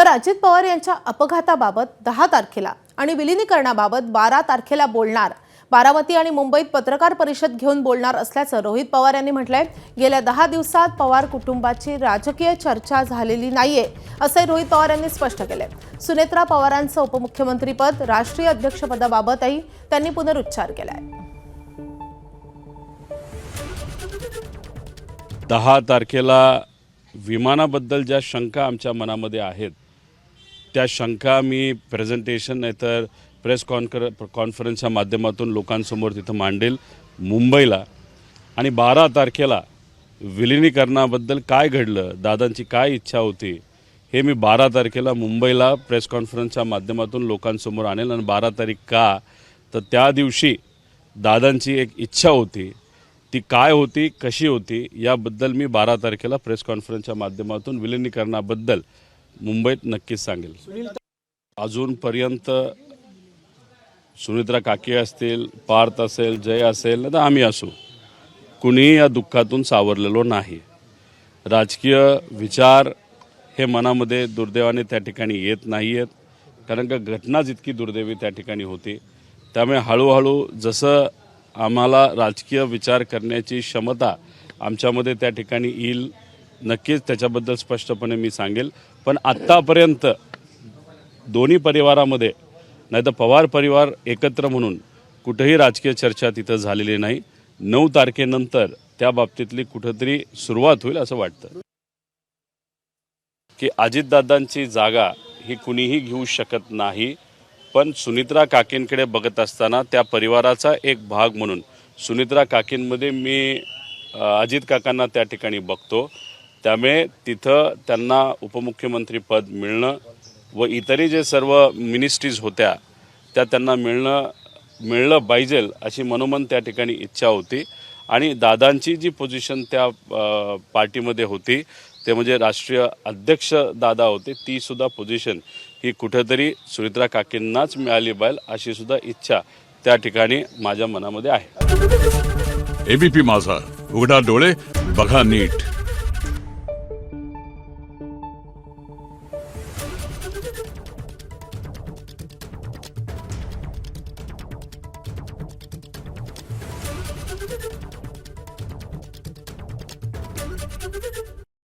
तर अजित पवार यांच्या अपघाताबाबत 10 तारखेला आणि विलिनीकरणाबाबत 12 तारखेला बोलणार, बारामती आणि मुंबईत पत्रकार परिषद घेऊन बोलणार असल्याचं रोहित पवार यांनी म्हटलंय। गेल्या 10 दिवसात पवार कुटुंबाची राजकीय चर्चा झालेली नाहीये असे रोहित पवार यांनी स्पष्ट केले। सुनेत्रा पवारांचं उपमुख्यमंत्रीपद, राष्ट्रीय अध्यक्षपदाबाबतही त्यांनी पुनरुच्चार केलाय। 10 तारखेला विमानाबद्दल ज्या शंका आमच्या मनामध्ये आहेत त्या शंका मी प्रेझेंटेशन नाहीतर प्रेस कॉन्फरन्सच्या माध्यमातून लोकांसमोर तिथं मांडेल मुंबईला। आणि 12 तारखेला विलिनीकरणाबद्दल काय घडलं, दादांची काय इच्छा होती हे मी 12 तारखेला मुंबईला प्रेस कॉन्फरन्सच्या माध्यमातून लोकांसमोर आणेल। आणि 12 तारीख का, तर त्या दिवशी दादांची एक इच्छा होती, ती काय होती, कशी होती याबद्दल मी 12 तारखेला प्रेस कॉन्फरन्सच्या माध्यमातून विलिनीकरणाबद्दल मुंबईत नक्कीच सांगेल। अजूनपर्यंत सुनेत्रा काकी असतील, पार्थ असेल, जय असेल, तर आम्ही असू, कुणीही या दुःखातून सावरलेलो नाही। राजकीय विचार हे मनामध्ये दुर्दैवाने त्या ठिकाणी येत नाही आहेत, कारण का घटना जितकी दुर्दैवी त्या ठिकाणी होती। त्यामुळे हळूहळू जसं आम्हाला राजकीय विचार करण्याची क्षमता आमच्यामध्ये त्या ठिकाणी येईल, नक्कीच त्याच्याबद्दल स्पष्टपणे मी सांगेल। पण आत्तापर्यंत दोन्ही परिवारामध्ये नाही तर पवार परिवार एकत्र म्हणून कुठेही राजकीय चर्चा तिथं झालेली नाही। 9 तारखेनंतर त्या बाबतीतली कुठेतरी सुरुवात होईल असं वाटतं की अजितदादांची जागा ही कुणीही घेऊ शकत नाही। पण सुनेत्रा काकींकडे बघत असताना त्या परिवाराचा एक भाग म्हणून सुनेत्रा काकींमध्ये मी अजित काकांना त्या ठिकाणी बघतो। त्यामुळे तिथं त्यांना उपमुख्यमंत्री पद मिळणं व इतरही जे सर्व मिनिस्ट्रीज होत्या त्या त्यांना मिळलं पाहिजे अशी मनोमन त्या ठिकाणी इच्छा होती। आणि दादांची जी पोझिशन त्या पार्टीमध्ये होती ते म्हणजे राष्ट्रीय अध्यक्ष दादा होते, ती सुद्धा पोझिशन ही कुठेतरी सुनेत्रा काकींनाच मिळाली पाहिजे अशी सुद्धा इच्छा त्या ठिकाणी माझ्या मनामध्ये आहे। एबीपी माझा, उघडा डोळे बघा नीट।